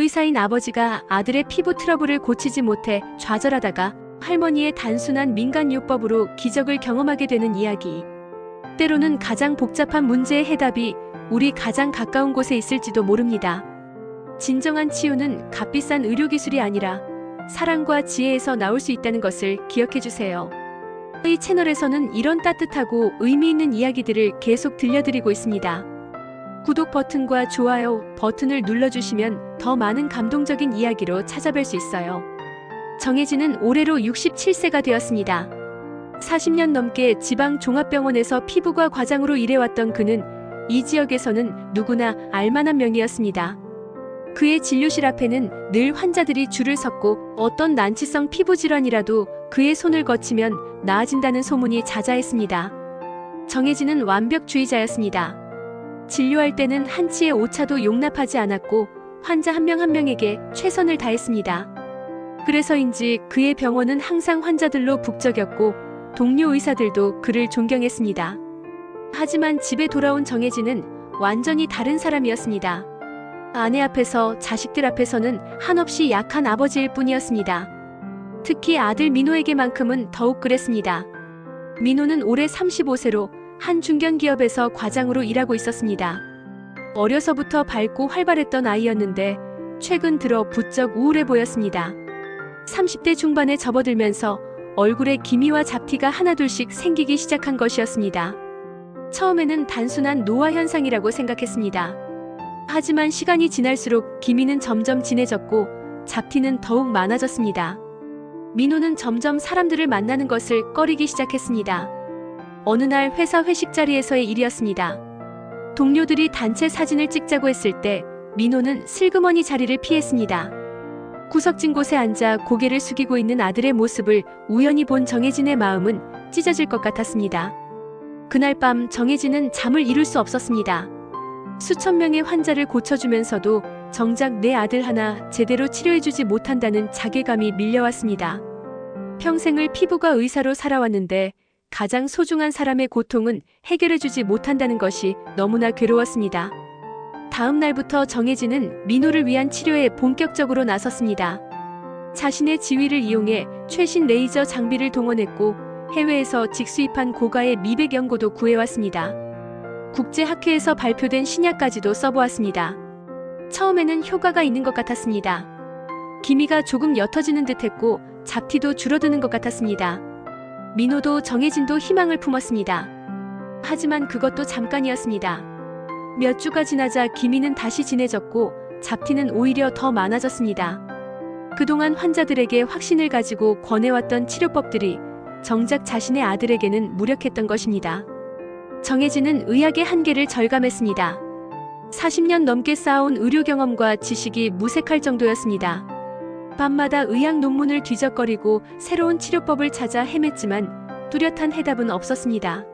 의사인 아버지가 아들의 피부 트러블을 고치지 못해 좌절하다가 할머니의 단순한 민간요법으로 기적을 경험하게 되는 이야기. 때로는 가장 복잡한 문제의 해답이 우리 가장 가까운 곳에 있을지도 모릅니다. 진정한 치유는 값비싼 의료기술이 아니라 사랑과 지혜에서 나올 수 있다는 것을 기억해주세요. 이 채널에서는 이런 따뜻하고 의미 있는 이야기들을 계속 들려드리고 있습니다. 구독 버튼과 좋아요 버튼을 눌러주시면 더 많은 감동적인 이야기로 찾아뵐 수 있어요. 정혜진은 올해로 67세가 되었습니다. 40년 넘게 지방 종합병원에서 피부과 과장으로 일해왔던 그는 이 지역에서는 누구나 알만한 명이었습니다. 그의 진료실 앞에는 늘 환자들이 줄을 섰고 어떤 난치성 피부 질환이라도 그의 손을 거치면 나아진다는 소문이 자자했습니다. 정혜진은 완벽주의자였습니다. 진료할 때는 한치의 오차도 용납하지 않았고 환자 한 명 한 명에게 최선을 다했습니다. 그래서인지 그의 병원은 항상 환자들로 북적였고 동료 의사들도 그를 존경했습니다. 하지만 집에 돌아온 정혜진은 완전히 다른 사람이었습니다. 아내 앞에서 자식들 앞에서는 한없이 약한 아버지일 뿐이었습니다. 특히 아들 민호에게만큼은 더욱 그랬습니다. 민호는 올해 35세로 한 중견기업에서 과장으로 일하고 있었습니다. 어려서부터 밝고 활발했던 아이였는데 최근 들어 부쩍 우울해 보였습니다. 30대 중반에 접어들면서 얼굴에 기미와 잡티가 하나둘씩 생기기 시작한 것이었습니다. 처음에는 단순한 노화 현상이라고 생각했습니다. 하지만 시간이 지날수록 기미는 점점 진해졌고 잡티는 더욱 많아졌습니다. 민호는 점점 사람들을 만나는 것을 꺼리기 시작했습니다. 어느 날 회사 회식 자리에서의 일이었습니다. 동료들이 단체 사진을 찍자고 했을 때 민호는 슬그머니 자리를 피했습니다. 구석진 곳에 앉아 고개를 숙이고 있는 아들의 모습을 우연히 본 정혜진의 마음은 찢어질 것 같았습니다. 그날 밤 정혜진은 잠을 이룰 수 없었습니다. 수천 명의 환자를 고쳐주면서도 정작 내 아들 하나 제대로 치료해주지 못한다는 자괴감이 밀려왔습니다. 평생을 피부과 의사로 살아왔는데 가장 소중한 사람의 고통은 해결해주지 못한다는 것이 너무나 괴로웠습니다. 다음 날부터 정혜진은 민호를 위한 치료에 본격적으로 나섰습니다. 자신의 지위를 이용해 최신 레이저 장비를 동원했고 해외에서 직수입한 고가의 미백 연고도 구해왔습니다. 국제학회에서 발표된 신약까지도 써보았습니다. 처음에는 효과가 있는 것 같았습니다. 기미가 조금 옅어지는 듯했고 잡티도 줄어드는 것 같았습니다. 민호도 정혜진도 희망을 품었습니다. 하지만 그것도 잠깐이었습니다. 몇 주가 지나자 기미는 다시 진해졌고 잡티는 오히려 더 많아졌습니다. 그동안 환자들에게 확신을 가지고 권해왔던 치료법들이 정작 자신의 아들에게는 무력했던 것입니다. 정혜진은 의학의 한계를 절감했습니다. 40년 넘게 쌓아온 의료 경험과 지식이 무색할 정도였습니다. 밤마다 의학 논문을 뒤적거리고 새로운 치료법을 찾아 헤맸지만 뚜렷한 해답은 없었습니다.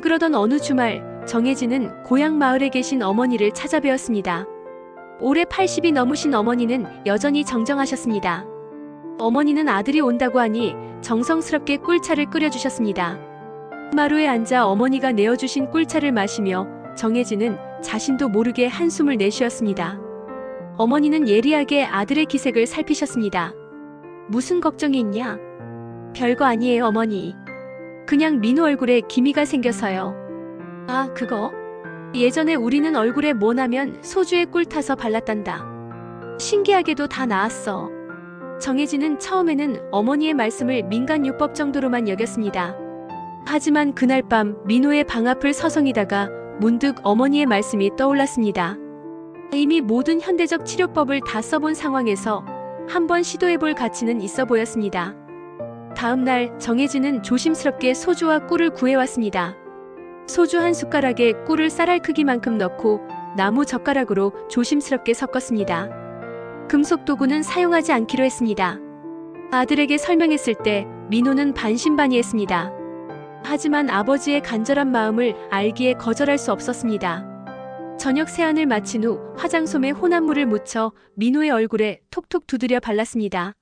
그러던 어느 주말 정혜진은 고향 마을에 계신 어머니를 찾아뵈었습니다. 올해 80이 넘으신 어머니는 여전히 정정하셨습니다. 어머니는 아들이 온다고 하니 정성스럽게 꿀차를 끓여주셨습니다. 마루에 앉아 어머니가 내어주신 꿀차를 마시며 정혜진은 자신도 모르게 한숨을 내쉬었습니다. 어머니는 예리하게 아들의 기색을 살피셨습니다. 무슨 걱정이 있냐? 별거 아니에요, 어머니. 그냥 민호 얼굴에 기미가 생겨서요. 아, 그거? 예전에 우리는 얼굴에 뭐 나면 소주에 꿀 타서 발랐단다. 신기하게도 다 나았어. 정혜진은 처음에는 어머니의 말씀을 민간요법 정도로만 여겼습니다. 하지만 그날 밤 민호의 방 앞을 서성이다가 문득 어머니의 말씀이 떠올랐습니다. 이미 모든 현대적 치료법을 다 써본 상황에서 한번 시도해볼 가치는 있어 보였습니다. 다음 날 정혜진은 조심스럽게 소주와 꿀을 구해왔습니다. 소주 한 숟가락에 꿀을 쌀알 크기만큼 넣고 나무 젓가락으로 조심스럽게 섞었습니다. 금속 도구는 사용하지 않기로 했습니다. 아들에게 설명했을 때 민호는 반신반의했습니다. 하지만 아버지의 간절한 마음을 알기에 거절할 수 없었습니다. 저녁 세안을 마친 후 화장솜에 혼합물을 묻혀 민호의 얼굴에 톡톡 두드려 발랐습니다.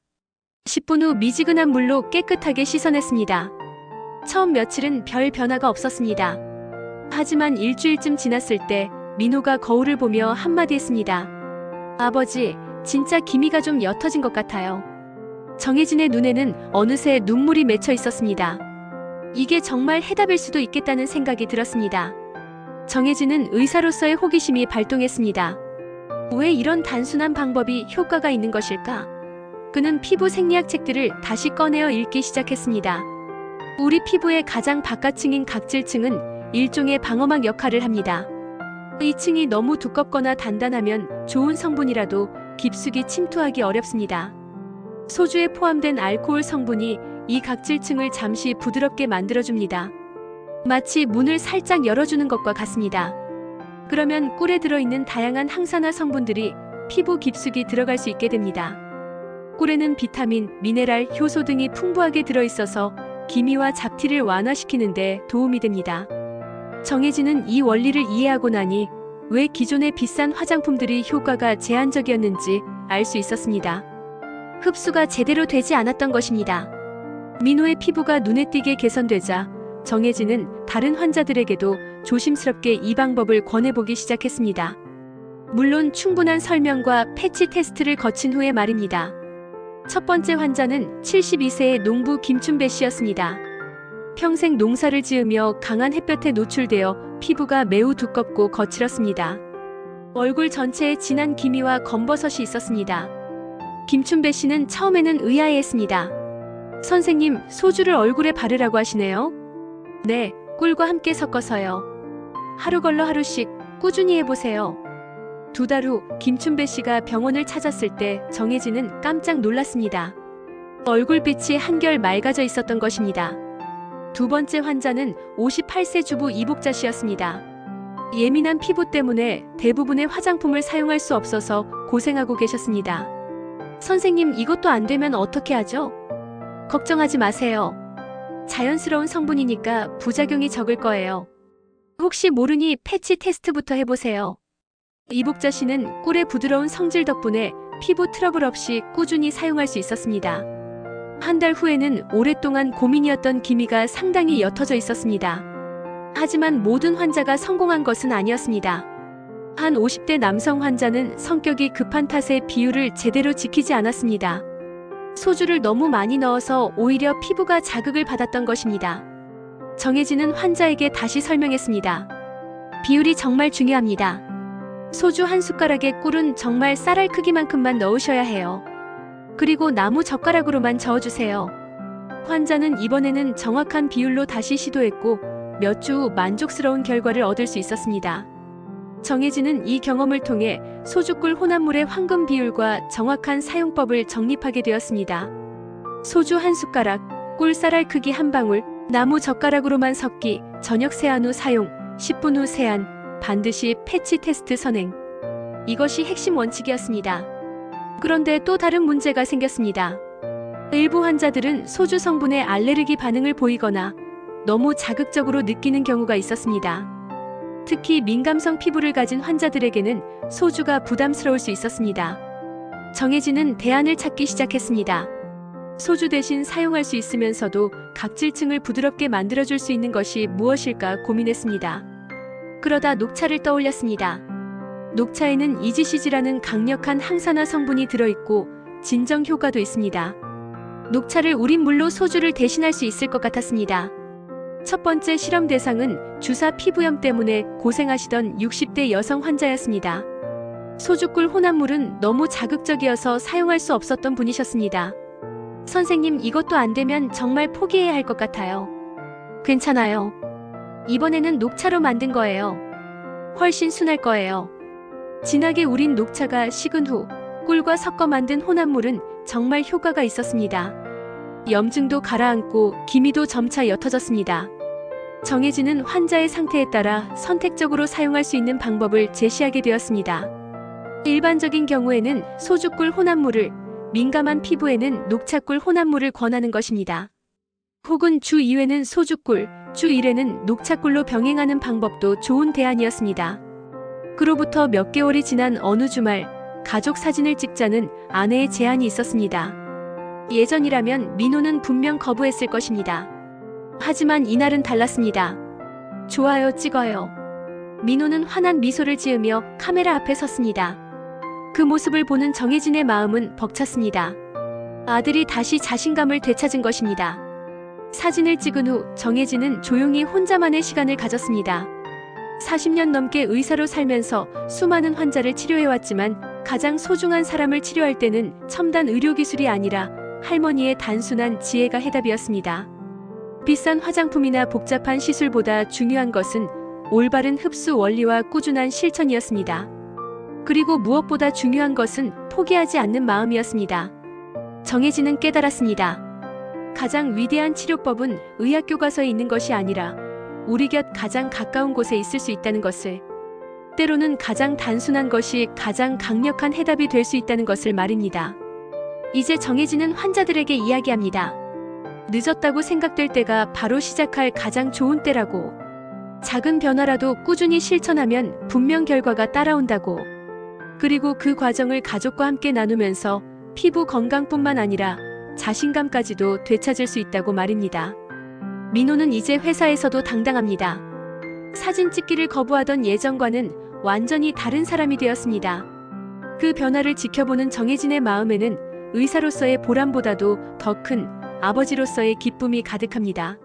10분 후 미지근한 물로 깨끗하게 씻어냈습니다. 처음 며칠은 별 변화가 없었습니다. 하지만 일주일쯤 지났을 때 민호가 거울을 보며 한마디 했습니다. 아버지, 진짜 기미가 좀 옅어진 것 같아요. 정혜진의 눈에는 어느새 눈물이 맺혀 있었습니다. 이게 정말 해답일 수도 있겠다는 생각이 들었습니다. 정혜진은 의사로서의 호기심이 발동했습니다. 왜 이런 단순한 방법이 효과가 있는 것일까? 그는 피부 생리학 책들을 다시 꺼내어 읽기 시작했습니다. 우리 피부의 가장 바깥층인 각질층은 일종의 방어막 역할을 합니다. 이 층이 너무 두껍거나 단단하면 좋은 성분이라도 깊숙이 침투하기 어렵습니다. 소주에 포함된 알코올 성분이 이 각질층을 잠시 부드럽게 만들어줍니다. 마치 문을 살짝 열어주는 것과 같습니다. 그러면 꿀에 들어있는 다양한 항산화 성분들이 피부 깊숙이 들어갈 수 있게 됩니다. 꿀에는 비타민, 미네랄, 효소 등이 풍부하게 들어있어서 기미와 잡티를 완화시키는 데 도움이 됩니다. 정혜진은 이 원리를 이해하고 나니 왜 기존의 비싼 화장품들이 효과가 제한적이었는지 알 수 있었습니다. 흡수가 제대로 되지 않았던 것입니다. 민호의 피부가 눈에 띄게 개선되자 정혜진은 다른 환자들에게도 조심스럽게 이 방법을 권해보기 시작했습니다. 물론 충분한 설명과 패치 테스트를 거친 후에 말입니다. 첫 번째 환자는 72세의 농부 김춘배 씨였습니다. 평생 농사를 지으며 강한 햇볕에 노출되어 피부가 매우 두껍고 거칠었습니다. 얼굴 전체에 진한 기미와 검버섯이 있었습니다. 김춘배 씨는 처음에는 의아해했습니다. 선생님, 소주를 얼굴에 바르라고 하시네요? 네, 꿀과 함께 섞어서요. 하루 걸러 하루씩 꾸준히 해보세요. 2달 후 김춘배 씨가 병원을 찾았을 때 정혜진은 깜짝 놀랐습니다. 얼굴빛이 한결 맑아져 있었던 것입니다. 두 번째 환자는 58세 주부 이복자 씨였습니다. 예민한 피부 때문에 대부분의 화장품을 사용할 수 없어서 고생하고 계셨습니다. 선생님, 이것도 안 되면 어떻게 하죠? 걱정하지 마세요. 자연스러운 성분이니까 부작용이 적을 거예요. 혹시 모르니 패치 테스트부터 해보세요. 이복자 씨는 꿀의 부드러운 성질 덕분에 피부 트러블 없이 꾸준히 사용할 수 있었습니다. 한 달 후에는 오랫동안 고민이었던 기미가 상당히 옅어져 있었습니다. 하지만 모든 환자가 성공한 것은 아니었습니다. 한 50대 남성 환자는 성격이 급한 탓에 비율을 제대로 지키지 않았습니다. 소주를 너무 많이 넣어서 오히려 피부가 자극을 받았던 것입니다. 정혜진은 환자에게 다시 설명했습니다. 비율이 정말 중요합니다. 소주 한 숟가락에 꿀은 정말 쌀알 크기만큼만 넣으셔야 해요. 그리고 나무 젓가락으로만 저어주세요. 환자는 이번에는 정확한 비율로 다시 시도했고 몇 주 후 만족스러운 결과를 얻을 수 있었습니다. 정혜진은 이 경험을 통해 소주꿀 혼합물의 황금 비율과 정확한 사용법을 정립하게 되었습니다. 소주 한 숟가락, 꿀 쌀알 크기 한 방울, 나무 젓가락으로만 섞기, 저녁 세안 후 사용, 10분 후 세안, 반드시 패치 테스트 선행. 이것이 핵심 원칙이었습니다. 그런데 또 다른 문제가 생겼습니다. 일부 환자들은 소주 성분에 알레르기 반응을 보이거나 너무 자극적으로 느끼는 경우가 있었습니다. 특히 민감성 피부를 가진 환자들에게는 소주가 부담스러울 수 있었습니다. 정혜진은 대안을 찾기 시작했습니다. 소주 대신 사용할 수 있으면서도 각질층을 부드럽게 만들어줄 수 있는 것이 무엇일까 고민했습니다. 그러다 녹차를 떠올렸습니다. 녹차에는 이지시지라는 강력한 항산화 성분이 들어있고 진정 효과도 있습니다. 녹차를 우린 물로 소주를 대신할 수 있을 것 같았습니다. 첫 번째 실험 대상은 주사 피부염 때문에 고생하시던 60대 여성 환자였습니다. 소주꿀 혼합물은 너무 자극적이어서 사용할 수 없었던 분이셨습니다. 선생님, 이것도 안 되면 정말 포기해야 할 것 같아요. 괜찮아요. 이번에는 녹차로 만든 거예요. 훨씬 순할 거예요. 진하게 우린 녹차가 식은 후 꿀과 섞어 만든 혼합물은 정말 효과가 있었습니다. 염증도 가라앉고 기미도 점차 옅어졌습니다. 정혜진은 환자의 상태에 따라 선택적으로 사용할 수 있는 방법을 제시하게 되었습니다. 일반적인 경우에는 소주꿀 혼합물을, 민감한 피부에는 녹차꿀 혼합물을 권하는 것입니다. 혹은 주 2회는 소주꿀, 주 1회는 녹차꿀로 병행하는 방법도 좋은 대안이었습니다. 그로부터 몇 개월이 지난 어느 주말, 가족 사진을 찍자는 아내의 제안이 있었습니다. 예전이라면 민호는 분명 거부했을 것입니다. 하지만 이날은 달랐습니다. 좋아요, 찍어요. 민호는 환한 미소를 지으며 카메라 앞에 섰습니다. 그 모습을 보는 정혜진의 마음은 벅찼습니다. 아들이 다시 자신감을 되찾은 것입니다. 사진을 찍은 후 정혜진은 조용히 혼자만의 시간을 가졌습니다. 40년 넘게 의사로 살면서 수많은 환자를 치료해왔지만 가장 소중한 사람을 치료할 때는 첨단 의료기술이 아니라 할머니의 단순한 지혜가 해답이었습니다. 비싼 화장품이나 복잡한 시술보다 중요한 것은 올바른 흡수 원리와 꾸준한 실천이었습니다. 그리고 무엇보다 중요한 것은 포기하지 않는 마음이었습니다. 정혜진은 깨달았습니다. 가장 위대한 치료법은 의학 교과서에 있는 것이 아니라 우리 곁 가장 가까운 곳에 있을 수 있다는 것을, 때로는 가장 단순한 것이 가장 강력한 해답이 될 수 있다는 것을 말입니다. 이제 정혜진은 환자들에게 이야기합니다. 늦었다고 생각될 때가 바로 시작할 가장 좋은 때라고. 작은 변화라도 꾸준히 실천하면 분명 결과가 따라온다고. 그리고 그 과정을 가족과 함께 나누면서 피부 건강뿐만 아니라 자신감까지도 되찾을 수 있다고 말입니다. 민호는 이제 회사에서도 당당합니다. 사진 찍기를 거부하던 예전과는 완전히 다른 사람이 되었습니다. 그 변화를 지켜보는 정혜진의 마음에는 의사로서의 보람보다도 더 큰 아버지로서의 기쁨이 가득합니다.